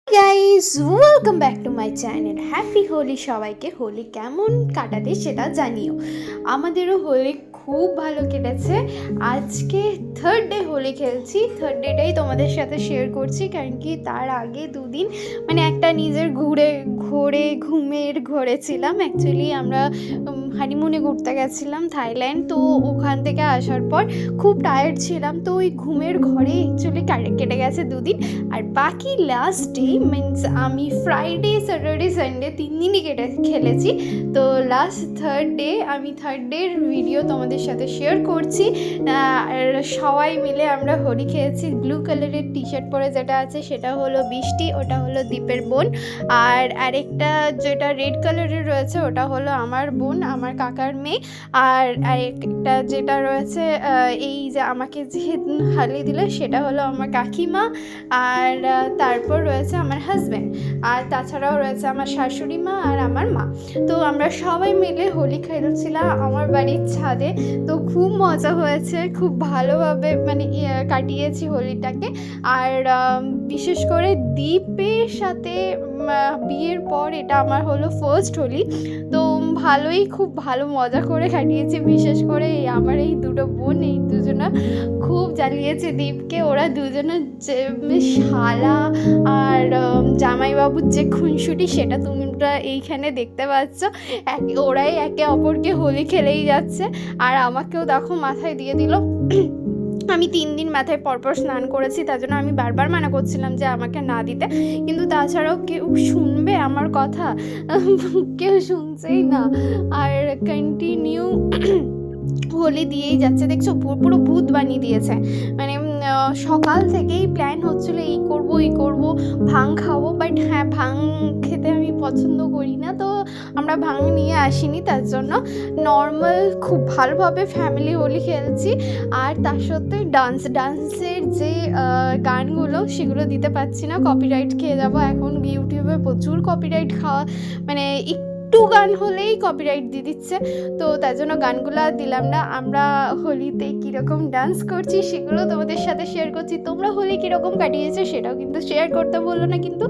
Guys, welcome back to my channel. Happy Holi সবাইকে। হোলি কেমন কাটাতে সেটা জানিও। আমাদেরও হোলি খুব ভালো কেটেছে। আজকে থার্ড ডে হোলি খেলছি। থার্ড ডেটাই তোমাদের সাথে শেয়ার করছি, কারণ কি তার আগে দুদিন মানে একটা নিজের ঘুমের ঘরে ছিলাম। অ্যাকচুয়ালি আমরা হানিমুনে ঘুরতে গেছিলাম থাইল্যান্ড। তো ওখান থেকে আসার পর খুব টায়ার্ড ছিলাম, তো ওই ঘুমের ঘরে অ্যাকচুয়ালি কেটে গেছে দুদিন। আর বাকি লাস্ট ডে মিনস আমি ফ্রাইডে স্যাটারডে সানডে 3 দিনই খেলেছি। তো লাস্ট থার্ড ডে আমি থার্ড ডের ভিডিও তোমাদের সাথে শেয়ার করছি। আর সবাই মিলে আমরা হোলি খেয়েছি। ব্লু কালারের টি শার্ট পরে যেটা আছে সেটা হলো বৃষ্টি, ওটা হলো দীপের বোন। আর আরেকটা যেটা রেড কালারের রয়েছে ওটা হলো আমার বোন, আমার কাকার মেয়ে। আর আরেকটা যেটা রয়েছে এই যে আমাকে যে হালিয়ে দিল সেটা হলো আমার কাকিমা। আর তারপর রয়েছে আমার হাজব্যান্ড। আর তাছাড়াও রয়েছে আমার শাশুড়ি মা আর আমার মা। তো আমরা সবাই মিলে হোলি খেলছিলাম আমার বাড়ির ছাদে। তো খুব মজা হয়েছে, খুব ভালোভাবে মানে কাটিয়েছি হোলিটাকে। আর বিশেষ করে দীপের সাথে বিয়ের পর এটা আমার হলো ফার্স্ট হোলি। তো খুব ভালো মজা করে কাটিয়েছি। বিশেষ করে আমার এই দুটো বোন, এই দুজনা খুব জ্বালিয়েছে দীপকে। ওরা দুজনের যে শালা আর জামাইবাবুর যে খুনসুটি সেটা তোমরা এইখানে দেখতে পাচ্ছ। ওরাই একে অপরকে হোলি খেলেই যাচ্ছে। আর আমাকেও দেখো মাথায় দিয়ে দিল। আমি 3 দিন মাথায় পরপর স্নান করেছি, তার জন্য আমি বারবার মানা করছিলাম যে আমাকে না দিতে, কিন্তু তাছাড়াও কেউ শুনবে আমার কথা? কেউ শুনছেই না। আর কন্টিনিউ হোলি দিয়েই যাচ্ছে। দেখছো পুরো ভূত বানিয়ে দিয়েছে। মানে সকাল থেকেই প্ল্যান হচ্ছিলো এই করব ভাং খাবো, বাট হ্যাঁ ভাং খেতে আমি পছন্দ করি না, তো আমরা ভাং নিয়ে আসিনি। তার জন্য নর্মাল খুব ভালোভাবে ফ্যামিলি হোলি খেলছি। আর তার সত্ত্বেও ডান্সের যে গানগুলো সেগুলো দিতে পারছি না, কপিরাইট খেয়ে যাবো। এখন ইউটিউবে প্রচুর কপিরাইট খাওয়া, মানে একটু গান হলেই কপিরাইট দিয়ে দিচ্ছে। তো তার জন্য গানগুলো দিলাম না। আমরা হোলিতে কীরকম ডান্স করছি সেগুলো তোমাদের সাথে শেয়ার করছি। তোমরা হোলি কীরকম কাটিয়েছো সেটাও কিন্তু শেয়ার করতে বললো না কিন্তু।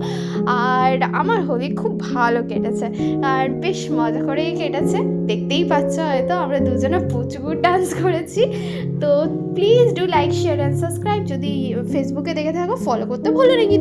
আর আমার হোলি খুব ভালো কেটেছে, আর বেশ মজা করেই কেটেছে। দেখতেই পাচ্ছ হয়তো আমরা দুজনে প্রচুর ডান্স করেছি। তো please do like, share and subscribe. যদি ফেসবুকে দেখে থাকো ফলো করতে ভুলো না।